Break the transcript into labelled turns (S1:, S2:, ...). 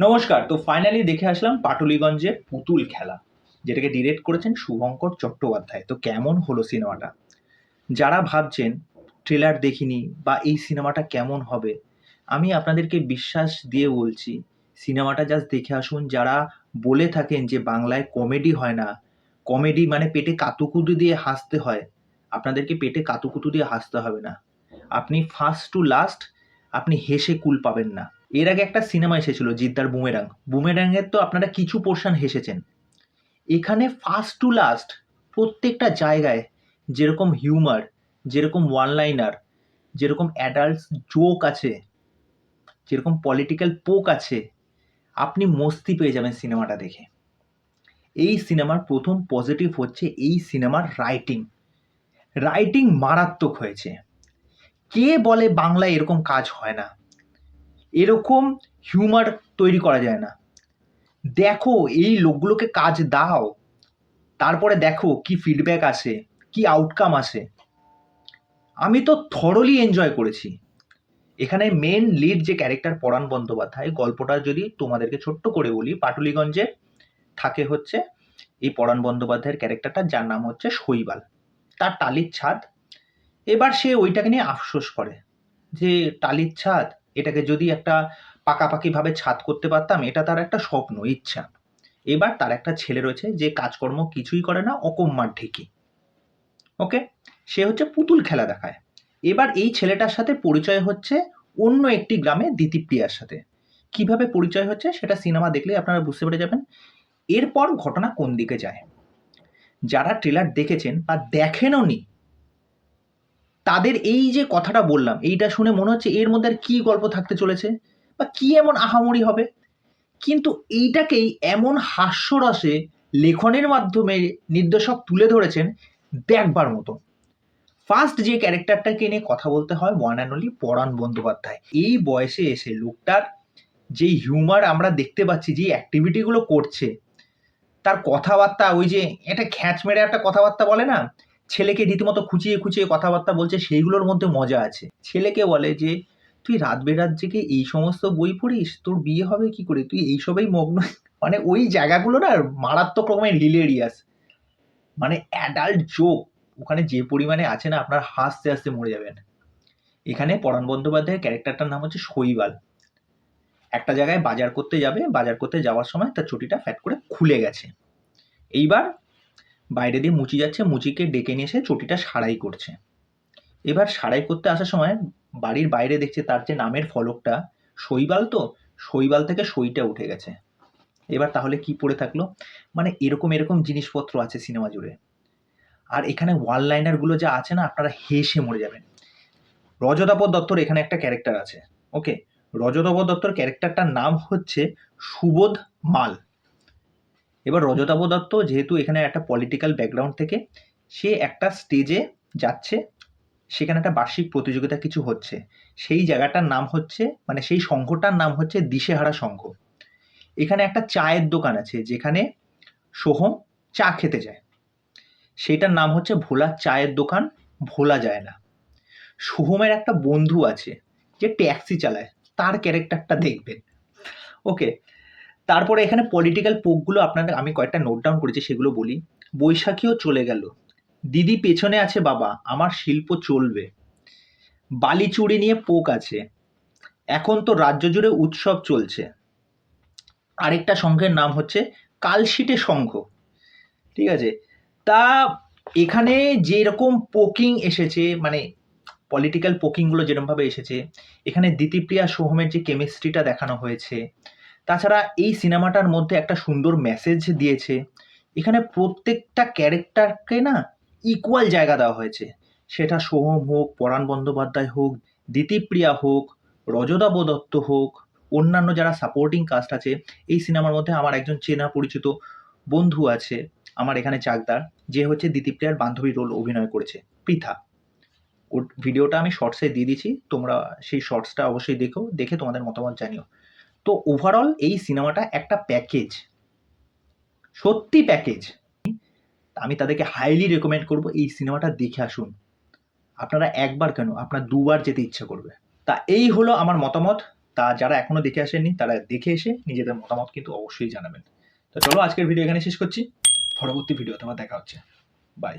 S1: নমস্কার। তো ফাইনালি দেখে আসলাম পাটুলিগঞ্জের পুতুল খেলা, যেটাকে ডিরেক্ট করেছেন শুভঙ্কর চট্টোপাধ্যায়। তো কেমন হলো সিনেমাটা? যারা ভাবছেন ট্রেলার দেখিনি বা এই সিনেমাটা কেমন হবে, আমি আপনাদেরকে বিশ্বাস দিয়ে বলছি, সিনেমাটা জাস্ট দেখে আসুন। যারা বলে থাকেন যে বাংলায় কমেডি হয় না, কমেডি মানে পেটে কাতুকুতু দিয়ে হাসতে হয়, আপনাদেরকে পেটে কাতুকুতু দিয়ে হাসতে হবে না। আপনি ফার্স্ট টু লাস্ট আপনি হেসে কুল পাবেন না। এর আগে একটা সিনেমা এসেছিল জিদ্দার বুমেরাং। বুমেরাংয়ের তো আপনারা কিছু পোর্শন হেসেছেন। এখানে ফার্স্ট টু লাস্ট প্রত্যেকটা জায়গায় যেরকম হিউমার, যেরকম ওয়ান লাইনার, যেরকম অ্যাডাল্ট জোক আছে, যেরকম পলিটিক্যাল পোক আছে, আপনি মস্তি পেয়ে যাবেন সিনেমাটা দেখে। এই সিনেমার প্রথম পজিটিভ হচ্ছে এই সিনেমার রাইটিং। রাইটিং মারাত্মক হয়েছে। কে বলে বাংলায় এরকম কাজ হয় না, এরকম হিউমার তৈরি করা যায় না। দেখো এই লোকগুলোকে কাজ দাও, তারপরে দেখো কি ফিডব্যাক আসে, কি আউটকাম আসে। আমি তো থরলি এনজয় করেছি। এখানে মেন লিড যে ক্যারেক্টার পরাণ বন্দ্যোপাধ্যায়, গল্পটা যদি তোমাদেরকে ছোট্ট করে বলি, পাটুলিগঞ্জে থাকে হচ্ছে এই পরাণ বন্দ্যোপাধ্যায়ের ক্যারেক্টারটা, যার নাম হচ্ছে শৈবাল। তার টালির ছাদ। এবার সে ওইটাকে নিয়ে আফসোস করে যে টালির ছাদ, এটাকে যদি একটা পাকাপাকিভাবে ছাদ করতে পারতাম, এটা তার একটা স্বপ্ন, ইচ্ছা। এবার তার একটা ছেলে রয়েছে যে কাজকর্ম কিছুই করে না, অকম্মার ঢেকি। ওকে, সে হচ্ছে পুতুল খেলা দেখায়। এবার এই ছেলেটার সাথে পরিচয় হচ্ছে অন্য একটি গ্রামে দিতিপ্রিয়ার সাথে। কিভাবে পরিচয় হচ্ছে সেটা সিনেমা দেখলে আপনারা বুঝতে পেরে যাবেন। এরপর ঘটনা কোন দিকে যায়, যারা ট্রেলার দেখেছেন বা দেখেনওনি, তাদের এই যে কথাটা বললাম, এইটা শুনে মনে হচ্ছে এর মধ্যে আর কি গল্প থাকতে চলেছে বা কি এমন আহামরি হবে। কিন্তু এইটাকেই এমন হাস্যরসে লেখনের মাধ্যমে নির্দেশক তুলে ধরেছেন, দেখবার মতো। ফার্স্ট যে ক্যারেক্টারটাকে নিয়ে কথা বলতে হয়, ওয়ান অ্যান্ড অনলি পরাণ বন্দ্যোপাধ্যায়। এই বয়সে এসে লোকটার যে হিউমার আমরা দেখতে পাচ্ছি, যে অ্যাক্টিভিটিগুলো করছে, তার কথাবার্তা, ওই যে এটা খ্যাঁচ মেরে একটা কথাবার্তা বলে না, ছেলেকে রীতিমতো খুঁচিয়ে খুঁচিয়ে কথাবার্তা বলছে, সেইগুলোর মধ্যে মজা আছে। ছেলেকে বলে যে তুই রাত বেরাত জেগে এই সমস্ত বই পড়িস, তোর বিয়ে হবে কি করে, তুই এইসবেই মগ্ন। মানে ওই জায়গাগুলো না মারাত্মক রকমের হিলেরিয়াস, মানে অ্যাডাল্ট জোক ওখানে যে পরিমাণে আছে না, আপনার হাসতে হাসতে মরে যাবেন। এখানে পরাণ বন্দ্যোপাধ্যায়ের ক্যারেক্টারটার নাম হচ্ছে শৈবাল। একটা জায়গায় বাজার করতে যাবে, বাজার করতে যাওয়ার সময় তার চটিটা ফ্যাট করে খুলে গেছে। এইবার বাইরে দিয়ে মুচি যাচ্ছে, মুচিকে ডেকে নিয়ে এসে চটিটা সারাই করছে। এবার সারাই করতে আসার সময় বাড়ির বাইরে দেখছে তার যে নামের ফলকটা শৈবাল, তো শৈবাল থেকে সইটা উঠে গেছে। এবার তাহলে কি পড়ে থাকলো? মানে এরকম এরকম জিনিসপত্র আছে সিনেমা জুড়ে। আর এখানে ওয়ান লাইনারগুলো যা আছে না, আপনারা হেসে মরে যাবেন। রজতাভ দত্তর এখানে একটা ক্যারেক্টার আছে। ওকে, রজতাভ দত্তর ক্যারেক্টারটার নাম হচ্ছে সুবোধ মাল। এবার রজতাভ দত্ত যেহেতু এখানে একটা পলিটিক্যাল ব্যাকগ্রাউন্ড থেকে, সে একটা স্টেজে যাচ্ছে, সেখানে একটা বার্ষিক প্রতিযোগিতা কিছু হচ্ছে। সেই জায়গাটার নাম হচ্ছে, মানে সেই সংঘটার নাম হচ্ছে দিশেহারা সংঘ। এখানে একটা চায়ের দোকান আছে যেখানে সোহম চা খেতে যায়, সেটার নাম হচ্ছে ভোলা চায়ের দোকান, ভোলা যায় না। সোহমের একটা বন্ধু আছে যে ট্যাক্সি চালায়, তার ক্যারেক্টারটা দেখবেন। ওকে, তারপরে এখানে পলিটিক্যাল পোকগুলো আপনাদের আমি কয়েকটা নোট ডাউন করেছি, সেগুলো বলি। বৈশাখীও চলে গেল, দিদি পেছনে আছে বাবা, আমার শিল্প চলবে, বালিচুড়ি নিয়ে পোক আছে, এখন তো রাজ্য জুড়ে উৎসব চলছে। আরেকটা সংঘের নাম হচ্ছে কালশিটে সংঘ। ঠিক আছে, তা এখানে যেরকম পোকিং এসেছে, মানে পলিটিক্যাল পোকিংগুলো যেরকমভাবে এসেছে, এখানে দিতিপ্রিয়া সোহমের যে কেমিস্ট্রিটা দেখানো হয়েছে, তাছাড়া এই সিনেমাটার মধ্যে একটা সুন্দর মেসেজ দিয়েছে। এখানে প্রত্যেকটা ক্যারেক্টারকে না ইকুয়াল জায়গা দেওয়া হয়েছে, সেটা সোহম হোক, পরাণ বন্দ্যোপাধ্যায় হোক, দিতিপ্রিয়া হোক, রজতাভ দত্ত হোক, অন্যান্য যারা সাপোর্টিং কাস্ট আছে। এই সিনেমার মধ্যে আমার একজন চেনা পরিচিত বন্ধু আছে আমার এখানে চাকদার, যে হচ্ছে দিতিপ্রিয়ার বান্ধবী রোল অভিনয় করেছে, পৃথা। ওর ভিডিওটা আমি শর্টসে দিয়ে দিচ্ছি, তোমরা সেই শর্টসটা অবশ্যই দেখো, দেখে তোমাদের মতামত জানিও। তো ওভারঅল এই সিনেমাটা একটা প্যাকেজ, সত্যি প্যাকেজ। আমি তাদেরকে হাইলি রেকমেন্ড করব এই সিনেমাটা দেখে আসুন। আপনারা একবার কেন, আপনার দুবার যেতে ইচ্ছা করবে। তা এই হলো আমার মতামত। তা যারা এখনো দেখে আসেননি তারা দেখে এসে নিজেদের মতামত কিন্তু অবশ্যই জানাবেন। তো চলো আজকের ভিডিও এখানে শেষ করছি, পরবর্তী ভিডিওতে আমার দেখা হচ্ছে, বাই।